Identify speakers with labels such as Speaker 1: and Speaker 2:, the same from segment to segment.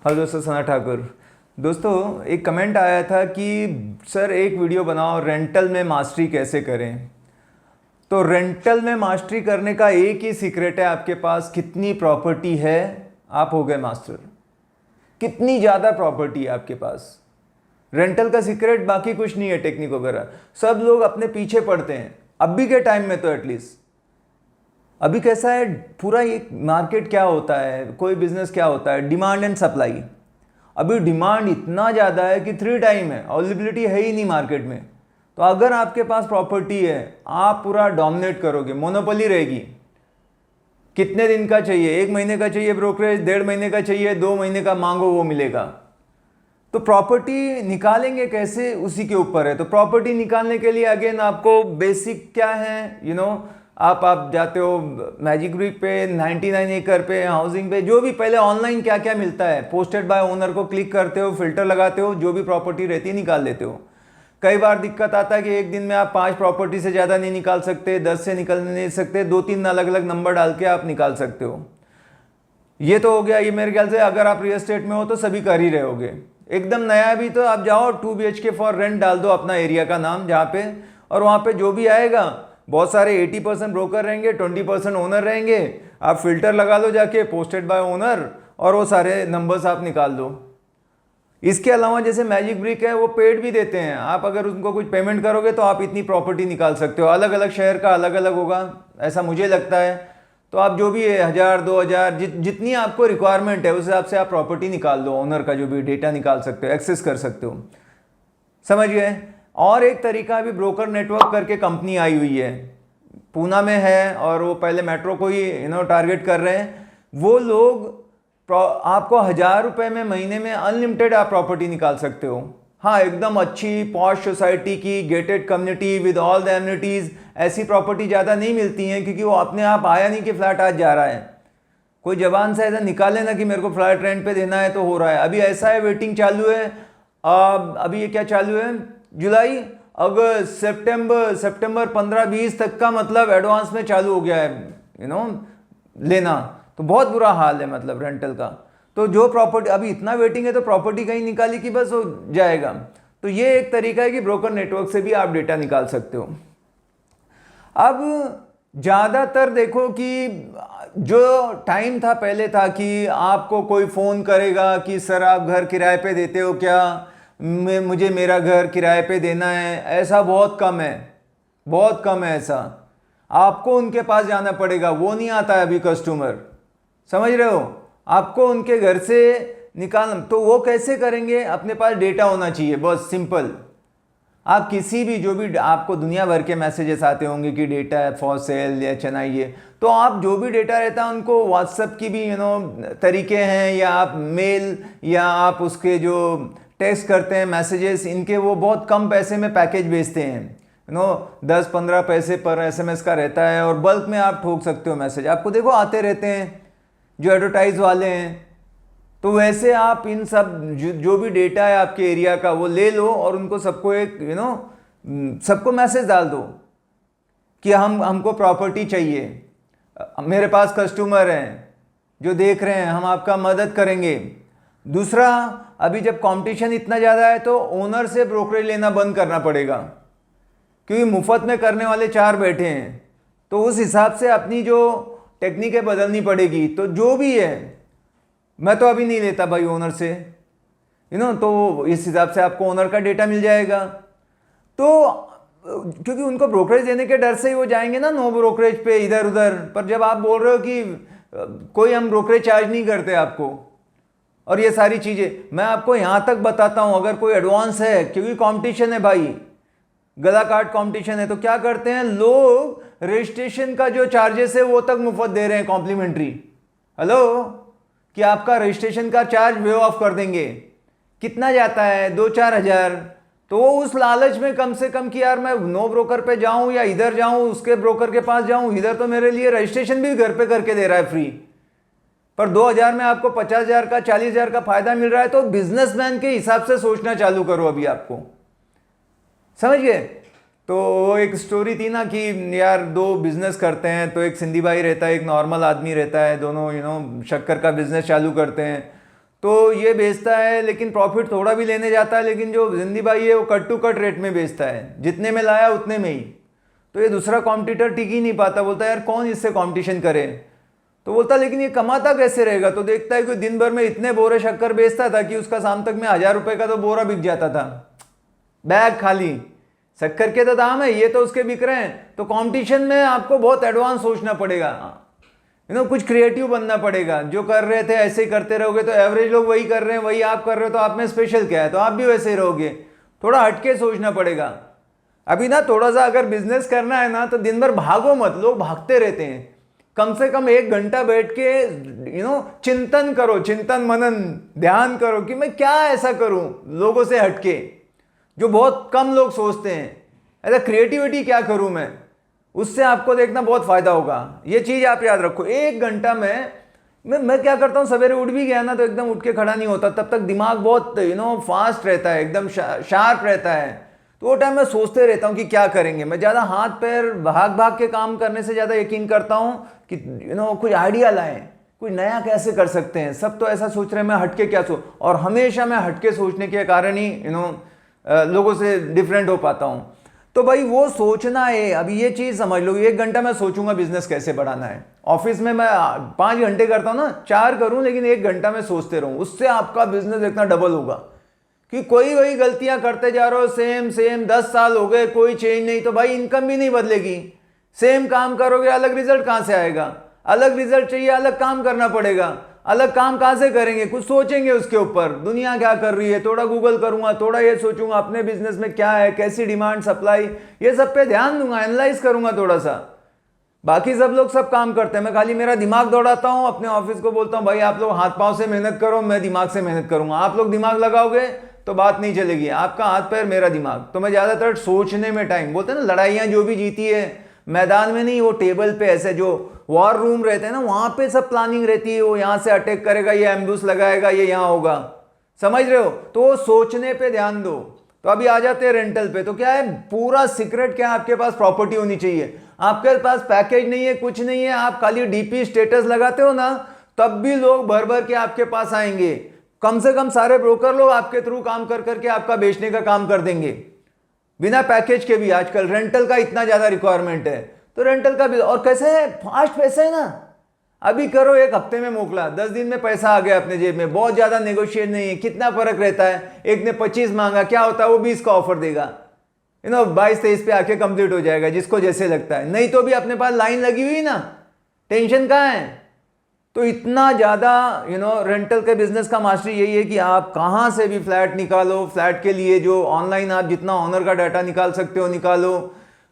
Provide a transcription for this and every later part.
Speaker 1: Hello दोस्तों, सना ठाकुर। दोस्तों, एक कमेंट आया था कि सर एक वीडियो बनाओ रेंटल में मास्टरी कैसे करें। तो रेंटल में मास्टरी करने का एक ही सीक्रेट है, आपके पास कितनी प्रॉपर्टी है आप हो गए मास्टर। कितनी ज़्यादा प्रॉपर्टी है आपके पास, रेंटल का सीक्रेट बाकी कुछ नहीं है। टेक्निक वगैरह सब लोग अपने पीछे पड़ते हैं, अभी के टाइम में तो एटलीस्ट। अभी कैसा है पूरा ये मार्केट, क्या होता है कोई बिजनेस क्या होता है, डिमांड एंड सप्लाई। अभी डिमांड इतना ज़्यादा है कि 3 टाइम है, अवेलेबिलिटी है ही नहीं मार्केट में। तो अगर आपके पास प्रॉपर्टी है, आप पूरा डोमिनेट करोगे, मोनोपोली रहेगी। कितने दिन का चाहिए, 1 महीने का चाहिए ब्रोकरेज, 1.5 महीने का चाहिए, 2 महीने का मांगो वो मिलेगा। तो प्रॉपर्टी निकालेंगे कैसे, उसी के ऊपर है। तो प्रॉपर्टी निकालने के लिए अगेन आपको बेसिक क्या है, आप जाते हो मैजिक ब्रिक पे, 99 एकड़ पे, हाउसिंग पे, जो भी पहले ऑनलाइन क्या क्या मिलता है, पोस्टेड बाय ओनर को क्लिक करते हो, फिल्टर लगाते हो, जो भी प्रॉपर्टी रहती है निकाल लेते हो। कई बार दिक्कत आता है कि एक दिन में आप 5 प्रॉपर्टी से ज़्यादा नहीं निकाल सकते, 10 से निकल नहीं सकते, 2-3 अलग अलग नंबर डाल के आप निकाल सकते हो। ये तो हो गया। ये मेरे ख्याल से अगर आप रियल एस्टेट में हो तो सभी कर ही रहे होगे। एकदम नया भी तो आप जाओ 2 BHK फॉर रेंट डाल दो अपना एरिया का नाम जहाँ पे, और वहाँ पे जो भी आएगा, बहुत सारे 80% ब्रोकर रहेंगे, 20% ओनर रहेंगे। आप फिल्टर लगा लो जाके, पोस्टेड बाय ओनर, और वो सारे नंबर्स आप निकाल दो। इसके अलावा जैसे मैजिक ब्रिक है, वो पेड भी देते हैं। आप अगर उनको कुछ पेमेंट करोगे तो आप इतनी प्रॉपर्टी निकाल सकते हो। अलग अलग शहर का अलग अलग होगा, ऐसा मुझे लगता है। तो आप जो भी है 1000-2000 जितनी आपको रिक्वायरमेंट है उस हिसाब से आप प्रॉपर्टी निकाल लो। ओनर का जो भी डेटा निकाल सकते हो, एक्सेस कर सकते हो। समझ गए। और एक तरीका अभी ब्रोकर नेटवर्क करके कंपनी आई हुई है, पूना में है, और वो पहले मेट्रो को ही टारगेट कर रहे हैं। वो लोग आपको 1000 रुपये में महीने में अनलिमिटेड आप प्रॉपर्टी निकाल सकते हो। हाँ, एकदम अच्छी पॉश सोसाइटी की gated community with all the amenities, ऐसी प्रॉपर्टी ज़्यादा नहीं मिलती हैं, क्योंकि वो अपने आप आया नहीं कि फ्लैट आज जा रहा है। कोई जबान से ऐसा निकाले ना कि मेरे को फ्लैट रेंट पे देना है तो हो रहा है। अभी ऐसा है, वेटिंग चालू है। अभी ये क्या चालू है, जुलाई, अगस्त, सितंबर 15-20 तक का मतलब एडवांस में चालू हो गया है लेना। तो बहुत बुरा हाल है मतलब रेंटल का। तो जो प्रॉपर्टी अभी इतना वेटिंग है, तो प्रॉपर्टी कहीं निकाली कि बस हो जाएगा। तो ये एक तरीका है कि ब्रोकर नेटवर्क से भी आप डेटा निकाल सकते हो। अब ज़्यादातर देखो कि जो टाइम था पहले था कि आपको कोई फ़ोन करेगा कि सर आप घर किराए पे देते हो क्या, मुझे मेरा घर किराए पे देना है, ऐसा बहुत कम है, बहुत कम है ऐसा। आपको उनके पास जाना पड़ेगा, वो नहीं आता है अभी कस्टमर। समझ रहे हो, आपको उनके घर से निकालना। तो वो कैसे करेंगे, अपने पास डेटा होना चाहिए, बस सिंपल। आप किसी भी, जो भी आपको दुनिया भर के मैसेजेस आते होंगे कि डेटा है फॉर सेल या चाहिए, तो आप जो भी डेटा रहता है उनको व्हाट्सएप की भी तरीके हैं, या आप मेल, या आप उसके जो टेक्स्ट करते हैं मैसेजेस, इनके वो बहुत कम पैसे में पैकेज बेचते हैं। 10-15 पैसे पर SMS का रहता है, और बल्क में आप ठोक सकते हो मैसेज। आपको देखो आते रहते हैं जो एडवर्टाइज वाले हैं। तो वैसे आप इन सब जो भी डेटा है आपके एरिया का, वो ले लो और उनको सबको एक सबको मैसेज डाल दो कि हमको प्रॉपर्टी चाहिए, मेरे पास कस्टमर हैं जो देख रहे हैं, हम आपका मदद करेंगे। दूसरा, अभी जब कंपटीशन इतना ज़्यादा है तो ओनर से ब्रोकरेज लेना बंद करना पड़ेगा, क्योंकि मुफ्त में करने वाले 4 बैठे हैं। तो उस हिसाब से अपनी जो टेक्निकें बदलनी पड़ेगी। तो जो भी है, मैं तो अभी नहीं लेता भाई ओनर से, तो इस हिसाब से आपको ओनर का डेटा मिल जाएगा। तो क्योंकि उनको ब्रोकरेज देने के डर से ही वो जाएंगे ना नो ब्रोकरेज पे इधर उधर। पर जब आप बोल रहे हो कि कोई हम ब्रोकरेज चार्ज नहीं करते आपको, और ये सारी चीज़ें मैं आपको यहाँ तक बताता हूँ, अगर कोई एडवांस है, क्योंकि कंपटीशन है भाई, गला काट कंपटीशन है, तो क्या करते हैं लोग, रजिस्ट्रेशन का जो चार्जेस है वो तक मुफ्त दे रहे हैं, कॉम्प्लीमेंट्री। हेलो, कि आपका रजिस्ट्रेशन का चार्ज वे ऑफ कर देंगे। कितना जाता है, 2-4 हज़ार। तो वो उस लालच में कम से कम कि यार मैं नो ब्रोकर पे जाऊं या इधर जाऊं, उसके ब्रोकर के पास जाऊं, इधर तो मेरे लिए रजिस्ट्रेशन भी घर पे करके दे रहा है फ्री, पर 2000 में आपको 50,000 का 40,000 का फायदा मिल रहा है। तो बिजनेसमैन के हिसाब से सोचना चालू करो अभी आपको। समझ गए। तो वो एक स्टोरी थी ना कि यार 2 बिजनेस करते हैं, तो एक सिंधी भाई रहता है, एक नॉर्मल आदमी रहता है, दोनों शक्कर का बिजनेस चालू करते हैं। तो ये बेचता है लेकिन प्रॉफिट थोड़ा भी लेने जाता है, लेकिन जो जिंदी भाई है वो कट टू कट रेट में बेचता है, जितने में लाया उतने में ही। तो ये दूसरा कॉम्पिटिटर टिक ही नहीं पाता, बोलता है यार कौन इससे कॉम्पिटिशन करे। तो बोलता लेकिन ये कमाता कैसे रहेगा। तो देखता है कि दिन भर में इतने बोरे शक्कर बेचता था कि उसका शाम तक में 1000 रुपये का तो बोरा बिक जाता था, बैग खाली। शक्कर के तो दाम है, ये तो उसके बिक रहे हैं। तो कंपटीशन में आपको बहुत एडवांस सोचना पड़ेगा, कुछ क्रिएटिव बनना पड़ेगा। जो कर रहे थे ऐसे ही करते रहोगे तो एवरेज लोग वही कर रहे हैं, वही आप कर रहे हो, तो आप में स्पेशल क्या है, तो आप भी वैसे ही रहोगे। थोड़ा हटके सोचना पड़ेगा। अभी ना थोड़ा सा अगर बिजनेस करना है ना तो दिन भर भागो मत, लोग भागते रहते हैं। कम से कम 1 घंटा बैठ के चिंतन करो, चिंतन मनन ध्यान करो कि मैं क्या ऐसा करूं लोगों से हटके, जो बहुत कम लोग सोचते हैं। ऐसा क्रिएटिविटी क्या करूं मैं, उससे आपको देखना बहुत फायदा होगा। ये चीज आप याद रखो। 1 घंटा में मैं क्या करता हूँ, सवेरे उठ भी गया ना तो एकदम उठ के खड़ा नहीं होता, तब तक दिमाग बहुत फास्ट रहता है, एकदम शार्प रहता है। तो वो टाइम मैं सोचते रहता हूँ कि क्या करेंगे। मैं ज़्यादा हाथ पैर भाग भाग के काम करने से ज़्यादा यकीन करता हूँ कि कुछ आइडिया लाएं, कुछ नया कैसे कर सकते हैं। सब तो ऐसा सोच रहे हैं, मैं हटके क्या सोच, और हमेशा मैं हटके सोचने के कारण ही लोगों से डिफरेंट हो पाता हूँ। तो भाई वो सोचना है। अभी ये चीज़ समझ लो, 1 घंटा मैं सोचूंगा बिजनेस कैसे बढ़ाना है। ऑफिस में मैं 5 घंटे करता हूँ ना, 4 करूँ, लेकिन 1 घंटा में सोचते रहूँ, उससे आपका बिजनेस इतना डबल होगा। कि कोई वही गलतियां करते जा रहे हो, सेम 10 साल हो गए, कोई चेंज नहीं, तो भाई इनकम भी नहीं बदलेगी। सेम काम करोगे, अलग रिजल्ट कहां से आएगा। अलग रिजल्ट चाहिए, अलग काम करना पड़ेगा। अलग काम कहां से करेंगे, कुछ सोचेंगे उसके ऊपर, दुनिया क्या कर रही है, थोड़ा गूगल करूंगा, थोड़ा ये सोचूंगा अपने बिजनेस में क्या है, कैसी डिमांड सप्लाई, ये सब पे ध्यान दूंगा, एनालाइज करूंगा थोड़ा सा। बाकी सब लोग सब काम करते हैं, मैं खाली मेरा दिमाग दौड़ाता हूं। अपने ऑफिस को बोलता हूं भाई आप लोग हाथ पांव से मेहनत करो, मैं दिमाग से मेहनत करूंगा। आप लोग दिमाग लगाओगे तो बात नहीं चलेगी, आपका हाथ पैर मेरा दिमाग। तो मैं ज्यादातर सोचने में टाइम, बोलते हैं ना लड़ाइयां जो भी जीती है मैदान में नहीं, वो टेबल पे ऐसे जो वॉर रूम रहते हैं ना, वहां पे सब प्लानिंग रहती है। वो यहां से अटैक करेगा, ये एम्बुश लगाएगा, ये यहां होगा, समझ रहे हो। तो सोचने पे ध्यान दो। तो अभी आ जाते हैं रेंटल पे। तो क्या है पूरा सीक्रेट, क्या है, आपके पास प्रॉपर्टी होनी चाहिए। आपके पास पैकेज नहीं है, कुछ नहीं है, आप खाली डीपी स्टेटस लगाते हो ना, तब भी लोग भर भर के आपके पास आएंगे। कम से कम सारे ब्रोकर लोग आपके थ्रू काम कर करके आपका बेचने का काम कर देंगे, बिना पैकेज के भी। आजकल रेंटल का इतना ज्यादा रिक्वायरमेंट है, तो रेंटल का भी। और कैसे है, फास्ट पैसा है ना। अभी करो, 1 हफ्ते में मोकला, 10 दिन में पैसा आ गया अपने जेब में। बहुत ज्यादा नेगोशिएट नहीं है, कितना फर्क रहता है। एक ने 25 मांगा, क्या होता है वो 20 का ऑफर देगा, 22-23 पे आके कंप्लीट हो जाएगा, जिसको जैसे लगता है। नहीं तो भी अपने पास लाइन लगी हुई ना, टेंशन कहाँ है। तो इतना ज़्यादा रेंटल के बिजनेस का मास्टरी यही है कि आप कहाँ से भी फ्लैट निकालो। फ्लैट के लिए जो ऑनलाइन आप जितना ऑनर का डाटा निकाल सकते हो निकालो।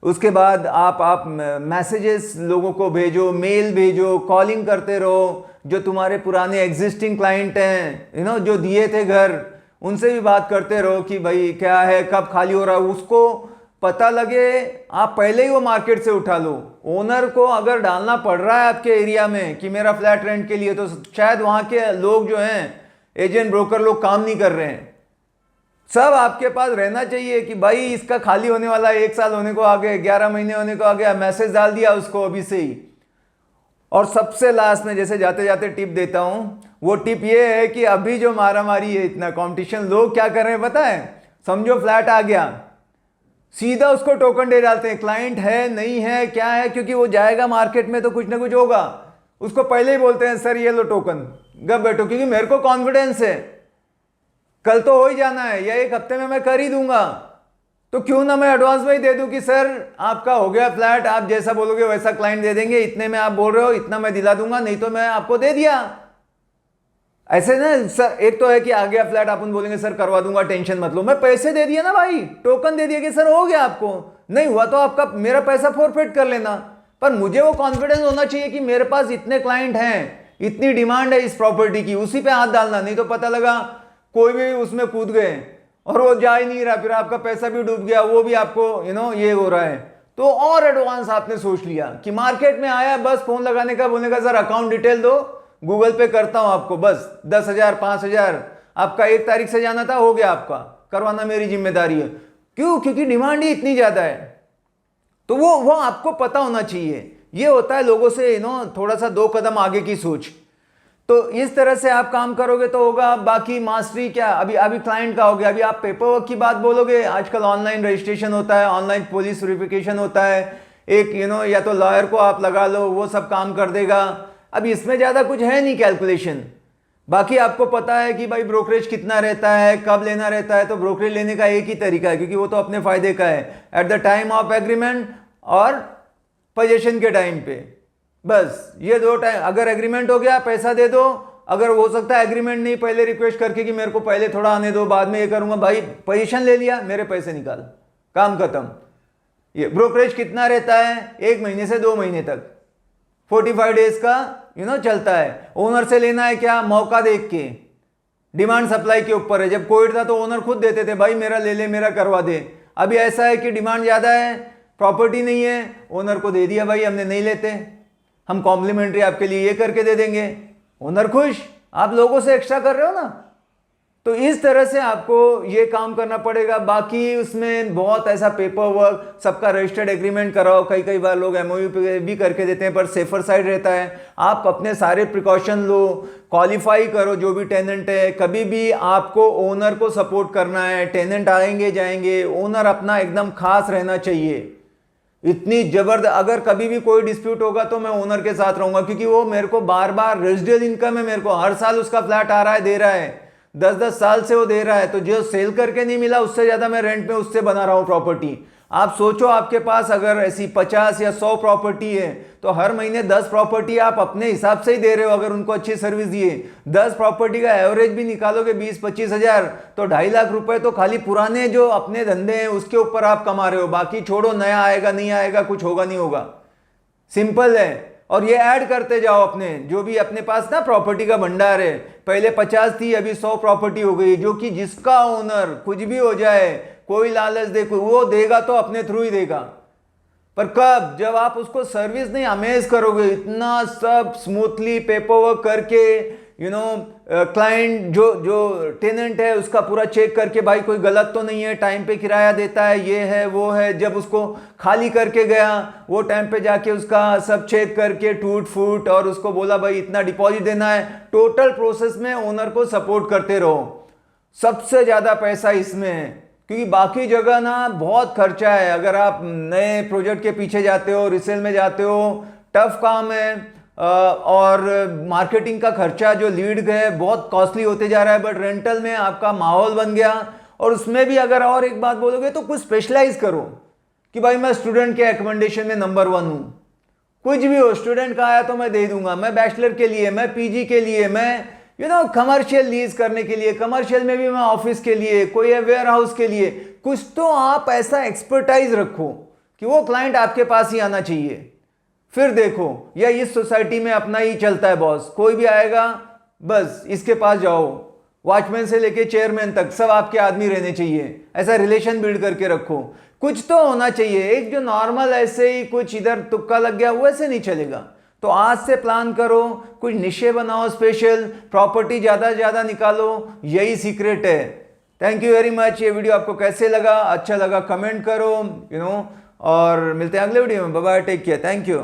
Speaker 1: उसके बाद आप मैसेजेस लोगों को भेजो, मेल भेजो, कॉलिंग करते रहो। जो तुम्हारे पुराने एग्जिस्टिंग क्लाइंट हैं जो दिए थे घर, उनसे भी बात करते रहो कि भाई क्या है, कब खाली हो रहा है, उसको पता लगे। आप पहले ही वो मार्केट से उठा लो। ओनर को अगर डालना पड़ रहा है आपके एरिया में कि मेरा फ्लैट रेंट के लिए, तो शायद वहां के लोग जो हैं एजेंट ब्रोकर लोग काम नहीं कर रहे हैं। सब आपके पास रहना चाहिए कि भाई इसका खाली होने वाला 1 साल होने को आ गए, 11 महीने होने को आ गया, मैसेज डाल दिया उसको अभी से ही। और सबसे लास्ट में जैसे जाते जाते टिप देता हूं, वो टिप ये है कि अभी जो मारामारी है, इतना कंपटीशन, लोग क्या कर रहे हैं पता है। समझो फ्लैट आ गया, सीधा उसको टोकन दे डालते हैं। क्लाइंट है नहीं है क्या है, क्योंकि वो जाएगा मार्केट में तो कुछ ना कुछ होगा, उसको पहले ही बोलते हैं सर ये लो टोकन, गप बैठो, क्योंकि मेरे को कॉन्फिडेंस है कल तो हो ही जाना है, या 1 हफ्ते में मैं कर ही दूंगा। तो क्यों ना मैं एडवांस में ही दे दूं कि सर आपका हो गया फ्लैट, आप जैसा बोलोगे वैसा क्लाइंट दे देंगे, इतने में आप बोल रहे हो, इतना मैं दिला दूंगा, नहीं तो मैं आपको दे दिया। ऐसे ना सर, एक तो है कि आ गया फ्लैट, अपन बोलेंगे सर करवा दूंगा, टेंशन मत लो, मैं पैसे दे दिया ना भाई, टोकन दे दिया कि सर हो गया, आपको नहीं हुआ तो आपका मेरा पैसा फॉरफिट कर लेना। पर मुझे वो कॉन्फिडेंस होना चाहिए कि मेरे पास इतने क्लाइंट हैं, इतनी डिमांड है इस प्रॉपर्टी की, उसी पे हाथ डालना। नहीं तो पता लगा कोई भी उसमें कूद गए और वो जा ही नहीं रहा, फिर आपका पैसा भी डूब गया, वो भी आपको ये हो रहा है। तो और एडवांस आपने सोच लिया कि मार्केट में आया, बस फोन लगाने का, बोलने का सर अकाउंट डिटेल दो, गूगल पे करता हूं आपको, बस 10,000 5,000 आपका 1 तारीख से जाना था, हो गया, आपका करवाना मेरी जिम्मेदारी है। क्यों? क्योंकि डिमांड ही इतनी ज्यादा है। तो वो आपको पता होना चाहिए। ये होता है लोगों से थोड़ा सा 2 कदम आगे की सोच। तो इस तरह से आप काम करोगे तो होगा। बाकी मास्टरी क्या, अभी अभी क्लाइंट का हो गया, अभी आप पेपर वर्क की बात बोलोगे, आजकल ऑनलाइन रजिस्ट्रेशन होता है, ऑनलाइन पुलिस वेरिफिकेशन होता है, एक या तो लॉयर को आप लगा लो, वो सब काम कर देगा। अब इसमें ज़्यादा कुछ है नहीं कैलकुलेशन। बाकी आपको पता है कि भाई ब्रोकरेज कितना रहता है, कब लेना रहता है, तो ब्रोकरेज लेने का एक ही तरीका है, क्योंकि वो तो अपने फायदे का है, at the time of agreement और पोजीशन के टाइम पे। बस ये दो टाइम, अगर एग्रीमेंट हो गया पैसा दे दो, अगर हो सकता है एग्रीमेंट नहीं, पहले रिक्वेस्ट करके कि मेरे को पहले थोड़ा आने दो, बाद में ये करूंगा, भाई पोजीशन ले लिया, मेरे पैसे निकाल, काम खत्म। ये ब्रोकरेज कितना रहता है, 1 महीने से 2 महीने तक, 45 डेज का चलता है। ओनर से लेना है क्या, मौका देख के, डिमांड सप्लाई के ऊपर है। जब कोविड था तो ओनर खुद देते थे, भाई मेरा ले ले, मेरा करवा दे। अभी ऐसा है कि डिमांड ज्यादा है, प्रॉपर्टी नहीं है, ओनर को दे दिया, भाई हमने नहीं लेते, हम कॉम्प्लीमेंट्री आपके लिए ये करके दे देंगे, ओनर खुश, आप लोगों से एक्स्ट्रा कर रहे हो ना। तो इस तरह से आपको ये काम करना पड़ेगा। बाकी उसमें बहुत ऐसा पेपर वर्क, सबका रजिस्टर्ड एग्रीमेंट कराओ, कई बार लोग एमओयू पे भी करके देते हैं, पर सेफर साइड रहता है। आप अपने सारे प्रिकॉशन लो, क्वालिफाई करो जो भी टेनेंट है। कभी भी आपको ओनर को सपोर्ट करना है, टेनेंट आएंगे जाएंगे, ओनर अपना एकदम खास रहना चाहिए। इतनी जबरदस्त, अगर कभी भी कोई डिस्प्यूट होगा तो मैं ओनर के साथ रहूंगा, क्योंकि वो मेरे को बार बार रेजिडेंशियल इनकम है, मेरे को हर साल उसका फ्लैट आ रहा है, दे रहा है, 10-10 साल से वो दे रहा है। तो जो सेल करके नहीं मिला उससे ज्यादा मैं रेंट में उससे बना रहा हूं प्रॉपर्टी। आप सोचो, आपके पास अगर ऐसी 50 या 100 प्रॉपर्टी है तो हर महीने 10 प्रॉपर्टी आप अपने हिसाब से ही दे रहे हो, अगर उनको अच्छी सर्विस दिए। 10 प्रॉपर्टी का एवरेज भी निकालोगे 20-25 हजार, तो 2.5 लाख रुपए तो खाली पुराने जो अपने धंधे हैं उसके ऊपर आप कमा रहे हो। बाकी छोड़ो, नया आएगा नहीं आएगा, कुछ होगा नहीं होगा, सिंपल है। और ये ऐड करते जाओ अपने जो भी अपने पास ना प्रॉपर्टी का भंडार है। पहले 50 थी, अभी 100 प्रॉपर्टी हो गई, जो कि जिसका ओनर कुछ भी हो जाए, कोई लालच दे, वो देगा तो अपने थ्रू ही देगा। पर कब, जब आप उसको सर्विस नहीं अमेज करोगे, इतना सब स्मूथली पेपर वर्क करके, क्लाइंट जो टेनेंट है उसका पूरा चेक करके, भाई कोई गलत तो नहीं है, टाइम पे किराया देता है, ये है वो है। जब उसको खाली करके गया, वो टाइम पे जाके उसका सब चेक करके टूट फूट, और उसको बोला भाई इतना डिपॉजिट देना है। टोटल प्रोसेस में ओनर को सपोर्ट करते रहो, सबसे ज्यादा पैसा इसमें है, क्योंकि बाकी जगह ना बहुत खर्चा है। अगर आप नए प्रोजेक्ट के पीछे जाते हो, रिसेल में जाते हो, टफ काम है, और मार्केटिंग का खर्चा जो लीड है बहुत कॉस्टली होते जा रहा है। बट रेंटल में आपका माहौल बन गया, और उसमें भी अगर और एक बात बोलोगे तो कुछ स्पेशलाइज करो कि भाई मैं स्टूडेंट के एकोमोडेशन में नंबर 1 हूं, कुछ भी हो, स्टूडेंट का आया तो मैं दे दूंगा, मैं बैचलर के लिए, मैं पीजी के लिए, मैं कमर्शियल लीज करने के लिए, कमर्शियल में भी मैं ऑफिस के लिए, कोई है वेयर हाउस के लिए। कुछ तो आप ऐसा एक्सपर्टाइज रखो कि वो क्लाइंट आपके पास ही आना चाहिए। फिर देखो, या इस सोसाइटी में अपना ही चलता है बॉस, कोई भी आएगा बस इसके पास जाओ, वॉचमैन से लेके चेयरमैन तक सब आपके आदमी रहने चाहिए। ऐसा रिलेशन बिल्ड करके रखो, कुछ तो होना चाहिए। एक जो नॉर्मल ऐसे ही कुछ इधर तुक्का लग गया वैसे नहीं चलेगा। तो आज से प्लान करो, कुछ निशे बनाओ स्पेशल, प्रॉपर्टी ज्यादा ज्यादा निकालो, यही सीक्रेट है। Thank you very much. ये वीडियो आपको कैसे लगा, अच्छा लगा कमेंट करो, और मिलते हैं अगले वीडियो में। Bye bye, take care, thank you.